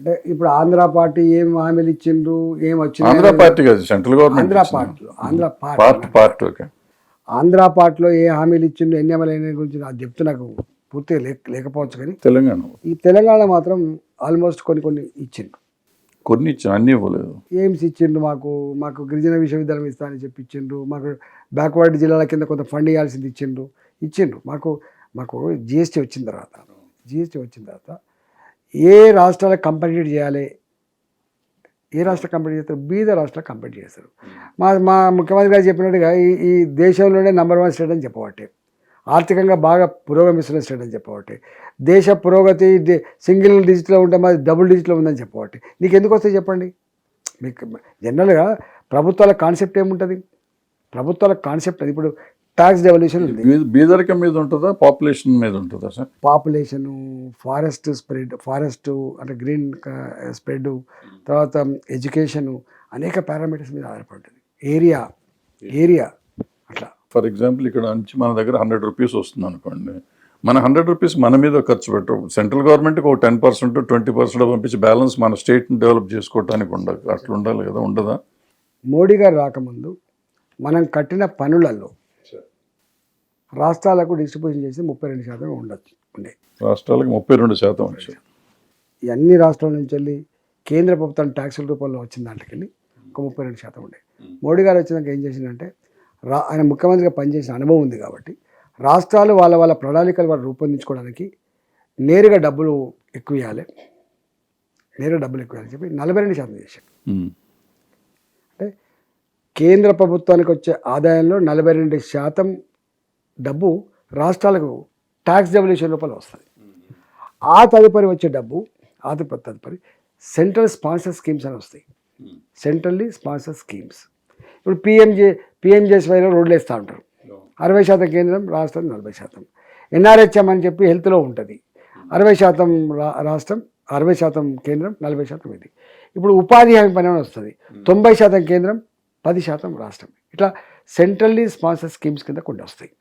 అంటే ఇప్పుడు ఆంధ్ర పార్టీ ఏం హామీలు ఇచ్చిండ్రు, ఏం వచ్చింది? ఆంధ్ర పార్టీ కాదు, central government Andhra part. Okay. Andhra పార్టీలో ఏ హామీలు ఇచ్చిండ్రు, ఎన్ని అమలు అయిన గురించి నాకు చెప్తే నాకు పూర్తిగా లేకపోవచ్చు, కానీ ఈ తెలంగాణ మాత్రం ఆల్మోస్ట్ కొన్ని ఇచ్చిండ్రు. కొన్ని ఇచ్చిండ్రు, అన్నీ ఇవ్వలేదు. ఎయిమ్స్ ఇచ్చిండ్రు, మాకు గిరిజన విశ్వవిద్యాలయం ఇస్తానని చెప్పి ఇచ్చిండ్రు, మాకు బ్యాక్వర్డ్ జిల్లాల కింద కొంత ఫండ్ ఇవ్వాల్సింది ఇచ్చిండ్రు. మాకు జిఎస్టీ వచ్చిన తర్వాత ఏ రాష్ట్రాలకు కంపెన్సేట్ చేయాలి, ఏ రాష్ట్రం కంపెనీ చేస్తారు? బీద రాష్ట్రాలు కంపెనీ చేస్తారు. మా ముఖ్యమంత్రి గారు చెప్పినట్టుగా ఈ దేశంలోనే #1 స్టేట్ అని చెప్పబట్టే, ఆర్థికంగా బాగా పురోగమిస్తున్న స్టేట్ అని చెప్పబట్టే, దేశ పురోగతి సింగిల్ డిజిట్లో ఉంటే మాది డబుల్ డిజిట్లో ఉందని చెప్పబట్టే, నీకు ఎందుకు వస్తాయి చెప్పండి? మీకు జనరల్గా ప్రభుత్వాల కాన్సెప్ట్ ఏముంటుంది? ప్రభుత్వాల కాన్సెప్ట్ అది. ఇప్పుడు ట్యాక్స్ డెవల్యూషన్ ఉంది. బీదరికం మీద ఉంటుందా, పాపులేషన్ మీద ఉంటుందా సార్? పాపులేషను, ఫారెస్ట్ అంటే గ్రీన్ స్ప్రెడ్, తర్వాత ఎడ్యుకేషను, అనేక పారామీటర్స్ మీద ఆధారపడుతుంది. ఏరియా అట్లా. ఫర్ ఎగ్జాంపుల్ ఇక్కడ నుంచి మన దగ్గర 100 రూపీస్ వస్తుంది అనుకోండి, మన 100 రూపీస్ మన మీద ఖర్చు పెట్టు, సెంట్రల్ గవర్నమెంట్కి ఒక 10% 20% పంపించి బ్యాలెన్స్ మన స్టేట్ని డెవలప్ చేసుకోవడానికి అట్లా ఉండాలి కదా, ఉండదా? మోడీ గారు రాకముందు మనం కట్టిన పనులలో రాష్ట్రాలకు డిస్ట్రిబ్యూషన్ చేసి 32% ఉండే. రాష్ట్రాలకు 32% వచ్చాయి. ఈ అన్ని రాష్ట్రాల నుంచి వెళ్ళి కేంద్ర ప్రభుత్వం ట్యాక్సుల రూపంలో వచ్చిన దాంట్లోకెళ్ళి ఒక 32% ఉండే. మోడీ గారు వచ్చినాక ఏం చేసిందంటే, ఆయన ముఖ్యమంత్రిగా పనిచేసిన అనుభవం ఉంది కాబట్టి రాష్ట్రాలు వాళ్ళ ప్రణాళికలు వాళ్ళు రూపొందించుకోవడానికి నేరుగా డబ్బులు ఎక్కువ ఇవ్వాలి చెప్పి 42% చేశారు. అంటే కేంద్ర ప్రభుత్వానికి వచ్చే ఆదాయంలో 42% డబ్బు రాష్ట్రాలకు ట్యాక్స్ డెవల్యూషన్ రూపంలో వస్తుంది. ఆ తదుపరి వచ్చే డబ్బు తదుపరి సెంట్రల్ స్పాన్సర్ స్కీమ్స్ అని వస్తాయి. Centrally sponsor schemes. ఇప్పుడు పిఎంజేఎస్వైలో రోడ్లు వేస్తూ ఉంటారు. 60% కేంద్రం, రాష్ట్రం 40%. ఎన్ఆర్హెచ్ఎం అని చెప్పి హెల్త్లో ఉంటుంది. 60% రాష్ట్రం, 60% కేంద్రం, 40% ఇది. ఇప్పుడు ఉపాధి హామీ పని వస్తుంది. 90% కేంద్రం, 10% రాష్ట్రం. ఇట్లా సెంట్రల్లీ స్పాన్సర్ స్కీమ్స్ కింద కొన్ని వస్తాయి.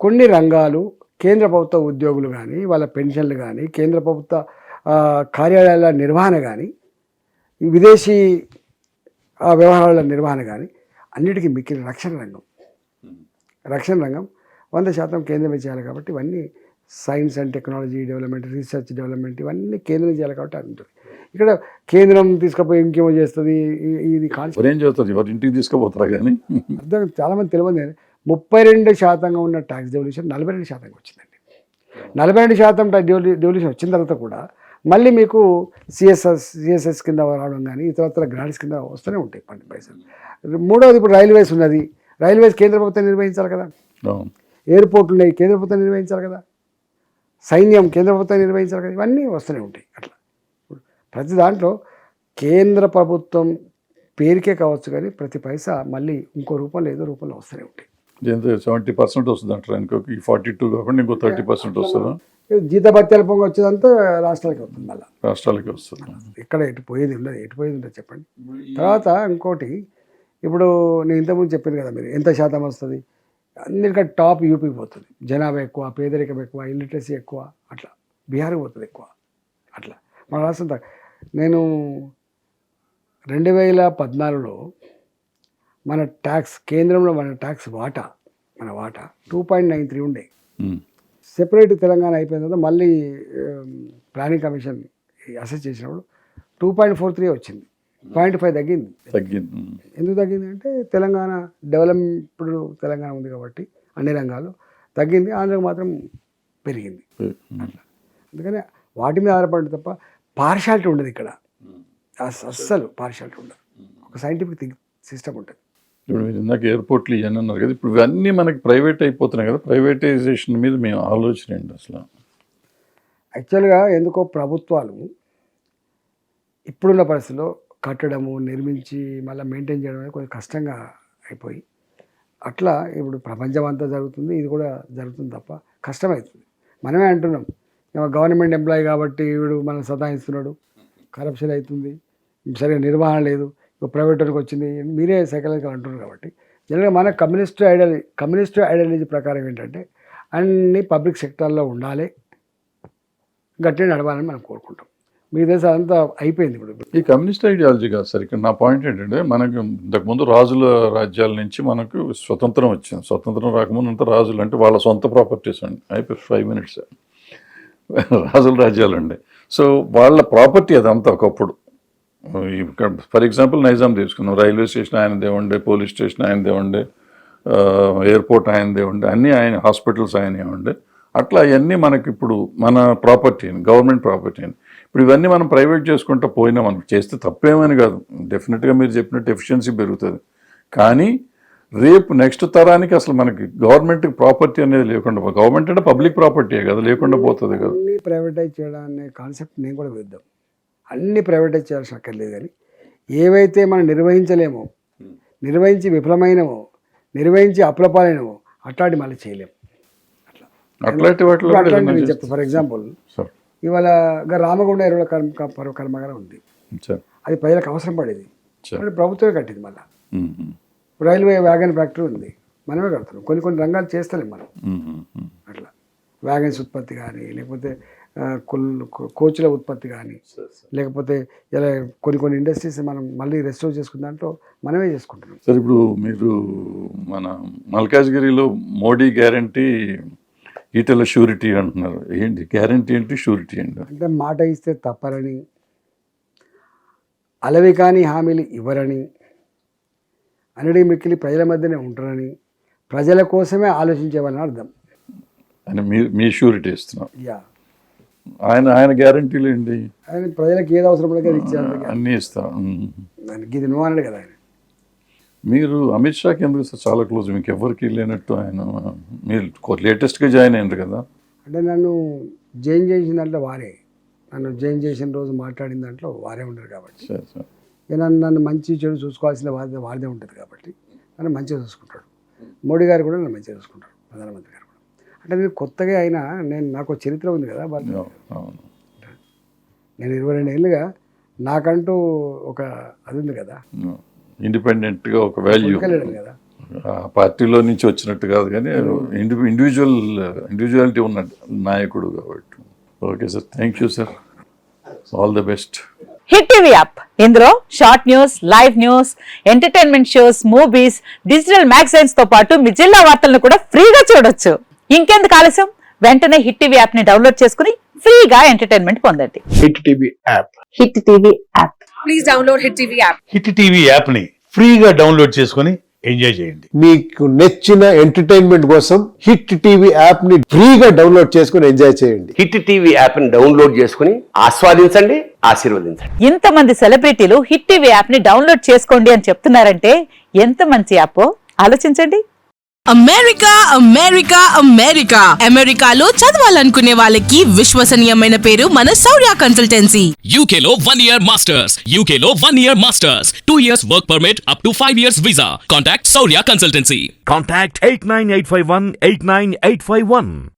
కొన్ని రంగాలు కేంద్ర ప్రభుత్వ ఉద్యోగులు కానీ, వాళ్ళ పెన్షన్లు కానీ, కేంద్ర ప్రభుత్వ కార్యాలయాల నిర్వహణ కానీ, విదేశీ వ్యవహారాల నిర్వహణ కానీ, అన్నిటికీ మిక్కిన రక్షణ రంగం 100% కేంద్రమే చేయాలి. కాబట్టి ఇవన్నీ science and technology development, research development, ఇవన్నీ కేంద్రం చేయాలి. కాబట్టి అది ఉంటుంది. ఇక్కడ కేంద్రం తీసుకుపోయి ఇంకేమో చేస్తుంది. ఇది కాన్సెప్ట్ ఇంటికి తీసుకుపోతారా కానీ అర్థం చాలామంది తెలియదు. 32% ఉన్న ట్యాక్స్ డెవల్యూషన్ 42% వచ్చిందండి. 42% డెవల్యూషన్ వచ్చిన తర్వాత కూడా మళ్ళీ మీకు సిఎస్ఎస్ కింద రావడం కానీ, ఇతర గ్రాంట్స్ కింద వస్తూనే ఉంటాయి 10 పైసలు. మూడవది, ఇప్పుడు రైల్వేస్ ఉన్నది. రైల్వేస్ కేంద్ర ప్రభుత్వం నిర్వహించాలి కదా. ఎయిర్పోర్ట్లు ఉన్నాయి, కేంద్ర ప్రభుత్వం నిర్వహించాలి కదా. సైన్యం కేంద్ర ప్రభుత్వం నిర్వహించాలి కదా. ఇవన్నీ వస్తూనే ఉంటాయి. అట్లా ప్రతి దాంట్లో కేంద్ర ప్రభుత్వం పేరుకే కావచ్చు, కానీ ప్రతి పైసా మళ్ళీ ఇంకో రూపంలో ఏదో రూపంలో వస్తూనే ఉంటాయి. 70% వస్తుంది అంటారు. ఇంకొక 42 కాకుండా ఇంకో 30% వస్తుందా? జీతభత్యాల పొంగ వచ్చేదంతా రాష్ట్రాలకి వస్తుంది. మళ్ళీ రాష్ట్రాలకి వస్తుంది. ఇక్కడ ఎటు పోయేది ఉండదు చెప్పండి. తర్వాత ఇంకోటి, ఇప్పుడు నేను ఇంతకుముందు చెప్పాను కదా, మీరు ఎంత శాతం వస్తుంది? అన్నిటికంటే టాప్ యూపీకి పోతుంది. జనాభా ఎక్కువ, పేదరికం ఎక్కువ, ఇల్లిటరసీ ఎక్కువ, అట్లా బీహార్కి పోతుంది ఎక్కువ. అట్లా మన రాష్ట్రం నేను 2014లో మన ట్యాక్స్, కేంద్రంలో మన ట్యాక్స్ వాటా 2.93 ఉండే. సెపరేట్ తెలంగాణ అయిపోయిన తర్వాత మళ్ళీ ప్లానింగ్ కమిషన్ అసెస్ చేసినప్పుడు 2.43 వచ్చింది. 0.5 తగ్గింది. ఎందుకు తగ్గింది అంటే తెలంగాణ డెవలప్డ్ తెలంగాణ ఉంది కాబట్టి అన్ని రంగాలు తగ్గింది, ఆంధ్రకు మాత్రం పెరిగింది. అట్లా అందుకని వాటి మీద ఆధారపడి తప్ప పార్షాలిటీ ఉండదు ఇక్కడ. అస్సలు పార్షాలిటీ ఉండదు. ఒక సైంటిఫిక్ సిస్టమ్ ఉంటుంది. ఇప్పుడు మీరు ఇందాక ఎయిర్పోర్ట్లు ఇవన్నీ అన్నారు కదా, ఇప్పుడు ఇవన్నీ మనకి ప్రైవేట్ అయిపోతున్నాయి కదా. ప్రైవేటైజేషన్ మీద మేము ఆలోచన ఏంటి అసలు? యాక్చువల్గా ఎందుకో ప్రభుత్వాలు ఇప్పుడున్న పరిస్థితిలో కట్టడము, నిర్మించి మళ్ళీ మెయింటైన్ చేయడం అనేది కొంచెం కష్టంగా అయిపోయి, అట్లా ఇప్పుడు ప్రపంచం అంతా జరుగుతుంది, ఇది కూడా జరుగుతుంది తప్ప కష్టమవుతుంది. మనమే అంటున్నాం, గవర్నమెంట్ ఎంప్లాయీ కాబట్టి వీడు మనం సతాయిస్తున్నాడు, కరప్షన్ అవుతుంది, సరిగా నిర్వహణ లేదు, ప్రైవేట్ వాళ్ళకి వచ్చింది, మీరే సైకలాజికల్ అంటున్నారు. కాబట్టి జనరల్గా మన కమ్యూనిస్ట్ ఐడియాలజీ ప్రకారం ఏంటంటే అన్ని పబ్లిక్ సెక్టార్లో ఉండాలి, గట్టిగా నడవాలని మనం కోరుకుంటాం. మీకు తెలుసు అంతా అయిపోయింది ఇప్పుడు. ఈ కమ్యూనిస్ట్ ఐడియాలజీ కాదు సార్. ఇక్కడ నా పాయింట్ ఏంటంటే, మనకు ఇంతకుముందు రాజుల రాజ్యాల నుంచి మనకు స్వతంత్రం వచ్చింది. స్వతంత్రం రాకముందు అంతా రాజులు అంటే వాళ్ళ సొంత ప్రాపర్టీస్ అండి. అయిపోయి 5 minutes రాజుల రాజ్యాలు అండి. సో వాళ్ళ ప్రాపర్టీ అదంతా ఒకప్పుడు. ఫర్ ఎగ్జాంపుల్ నైజాం తీసుకున్నాం, రైల్వే స్టేషన్ ఆయనదే ఉండే, పోలీస్ స్టేషన్ ఆయనదే ఉండే, ఎయిర్పోర్ట్ ఆయనదే ఉండే, అన్నీ ఆయన, హాస్పిటల్స్ ఆయనే ఉండే. అట్లా అవన్నీ మనకి ఇప్పుడు మన ప్రాపర్టీ, గవర్నమెంట్ ప్రాపర్టీ. ఇప్పుడు ఇవన్నీ మనం ప్రైవేట్ చేసుకుంటూ పోయినా మనకు చేస్తే తప్పేమని కాదు. డెఫినెట్గా మీరు చెప్పినట్టు ఎఫిషియన్సీ పెరుగుతుంది. కానీ రేపు నెక్స్ట్ తరానికి అసలు మనకి గవర్నమెంట్ ప్రాపర్టీ అనేది లేకుండా, గవర్నమెంట్ అంటే పబ్లిక్ ప్రాపర్టీయే కదా, లేకుండా పోతుంది కదా. అన్ని ప్రైవేటైజ్ చేయడం అనే కాన్సెప్ట్ నేను కూడా విద్దాం. అన్ని ప్రైవేటైజ్ చేయాల్సిన అక్కర్లేదు, కానీ ఏవైతే మనం నిర్వహించలేమో, నిర్వహించి విఫలమైనమో, నిర్వహించి అప్లపాలైనమో అట్లాంటి మళ్ళీ చేయలేము. అట్లాంటి వాటిలో అట్లాంటి చెప్తా. ఫర్ ఎగ్జాంపుల్ ఇవాళ రామగుండ ఎరువుల కర్మాగారం ఉంది. అది ప్రజలకు అవసరం పడేది, ప్రభుత్వమే కట్టింది. మళ్ళీ రైల్వే వ్యాగన్ ఫ్యాక్టరీ ఉంది, మనమే కడుతున్నాం. కొన్ని రంగాలు చేస్తలేం మనం. అట్లా వ్యాగన్స్ ఉత్పత్తి కానీ, లేకపోతే కోచ్ల ఉత్పత్తి కానీ, లేకపోతే ఇలా కొన్ని ఇండస్ట్రీస్ మనం మళ్ళీ రెస్టోర్ చేసుకున్న దాంట్లో మనమే చేసుకుంటున్నాం. సార్ ఇప్పుడు మీరు మన మల్కాజ్గిరిలో మోడీ గ్యారంటీ, ఈటెల షూరిటీ అంటున్నారు. ఏంటి గ్యారంటీ ఏంటి, షూరిటీ ఏంటి? అంటే మాట ఇస్తే తప్పరని, అలవి కాని హామీలు ఇవ్వరని, అనడి మిక్కిలి ప్రజల మధ్యనే ఉంటారని, ప్రజల కోసమే ఆలోచించేవాళ్ళని అర్థం. అని మీ షూరిటీ ఇస్తున్నాం. యా, ఆయన గ్యారంటీలు ఏంటి? ఆయన ప్రజలకు ఏది అవసరం పడితే అది ఇచ్చారు, అన్నీ ఇస్తాం. దానికి ఇది నువ్వు అన్నాడు కదా ఆయన. మీరు అమిత్ షాకి ఎందుకు సార్ చాలా క్లోజ్? మీకు ఎవరికి లేనట్టు ఆయన. మీరు లేటెస్ట్గా జాయిన్ అయ్యారు కదా. అంటే నన్ను జాయిన్ చేసిన దాంట్లో వారే, నన్ను జాయిన్ చేసిన రోజు మాట్లాడిన దాంట్లో వారే ఉంటారు కాబట్టి, నన్ను మంచి చెడు చూసుకోవాల్సిన వారిదే ఉంటుంది కాబట్టి నన్ను మంచిగా చూసుకుంటాడు. మోడీ గారు కూడా నన్ను మంచిగా చూసుకుంటారు, ప్రధానమంత్రి గారు కూడా. అంటే నేను కొత్తగా అయినా, నాకు చరిత్ర ఉంది కదా. నేను 22 ఏళ్ళుగా నాకంటూ ఒక అది ఉంది కదా, ఇండిపెండెంట్గా ఒక వాల్యూ కదా. పార్టీలో నుంచి వచ్చినట్టు కాదు, కానీ ఇండివిజువాలిటీ ఉన్న నాయకుడు కాబట్టి. Okay sir, thank you sir, all the best. Hit TV app, ఇందులో short news, live news, entertainment shows, movies, digital magazines తో పాటు మీ జిల్లా వార్తలను కూడా ఫ్రీగా చూడొచ్చు. ఇంకెందుకు ఆలస్యం, వెంటనే హిట్ టీవీ యాప్ ని డౌన్లోడ్ చేసుకుని ఫ్రీగా ఎంటర్టైన్మెంట్ పొందండి. Hit TV app. Hit TV app. Please download hit TV app. Hit TV app ని ఫ్రీగా డౌన్లోడ్ చేసుకొని ఎంజాయ్ చేయండి. మీకు నచ్చిన ఎంటర్టైన్మెంట్ కోసం హిట్ టీవీ యాప్ ని ఫ్రీగా డౌన్లోడ్ చేసుకొని ఎంజాయ్ చేయండి. హిట్ టీవీ యాప్ ని డౌన్లోడ్ చేసుకుని ఆస్వాదించండి, ఆశీర్వదించండి. ఇంతమంది సెలబ్రిటీలు హిట్ టీవీ యాప్ ని డౌన్లోడ్ చేసుకోండి అని చెప్తున్నారంటే ఎంత మంచి యాప్ ఆలోచించండి. అమెరికా అమెరికా అమెరికా అమెరికాలో చదవాలనుకునే వాళ్ళకి విశ్వసనీయమైన పేరు మన శౌర్య కన్సల్టెన్సీ. UK లో 1 year masters, UK లో 1 year masters, 2 years work permit up to 5 years visa. Contact Shaurya Consultancy. Contact 89851 89851.